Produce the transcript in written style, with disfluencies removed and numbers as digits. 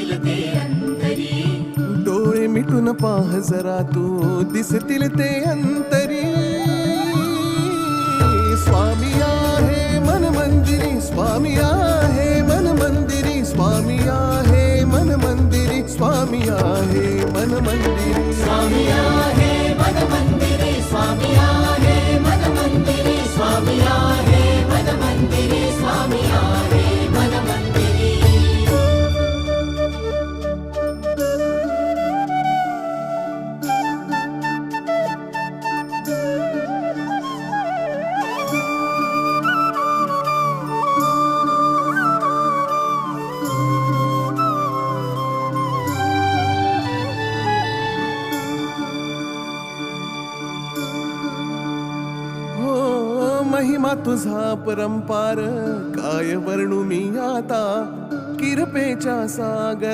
दिसतील ते अंतरी. डोळे मिटून पाह जरा तू दिसतील ते अंतरी. स्वामी आहे मन मंदिरी, स्वामी आहे मन मंदिरी, स्वामी आहे मन मंदिरी, स्वामी आहे मन मंदिरी. स्वामी आहे मन मंदिरी, स्वामी आहे मन मंदिरी, स्वामी आहे मन मंदिरी, स्वामी आहे मन मंदिरी. महिमा तुझा परंपार काय वर्णू मी आता. किरपेच्या सागर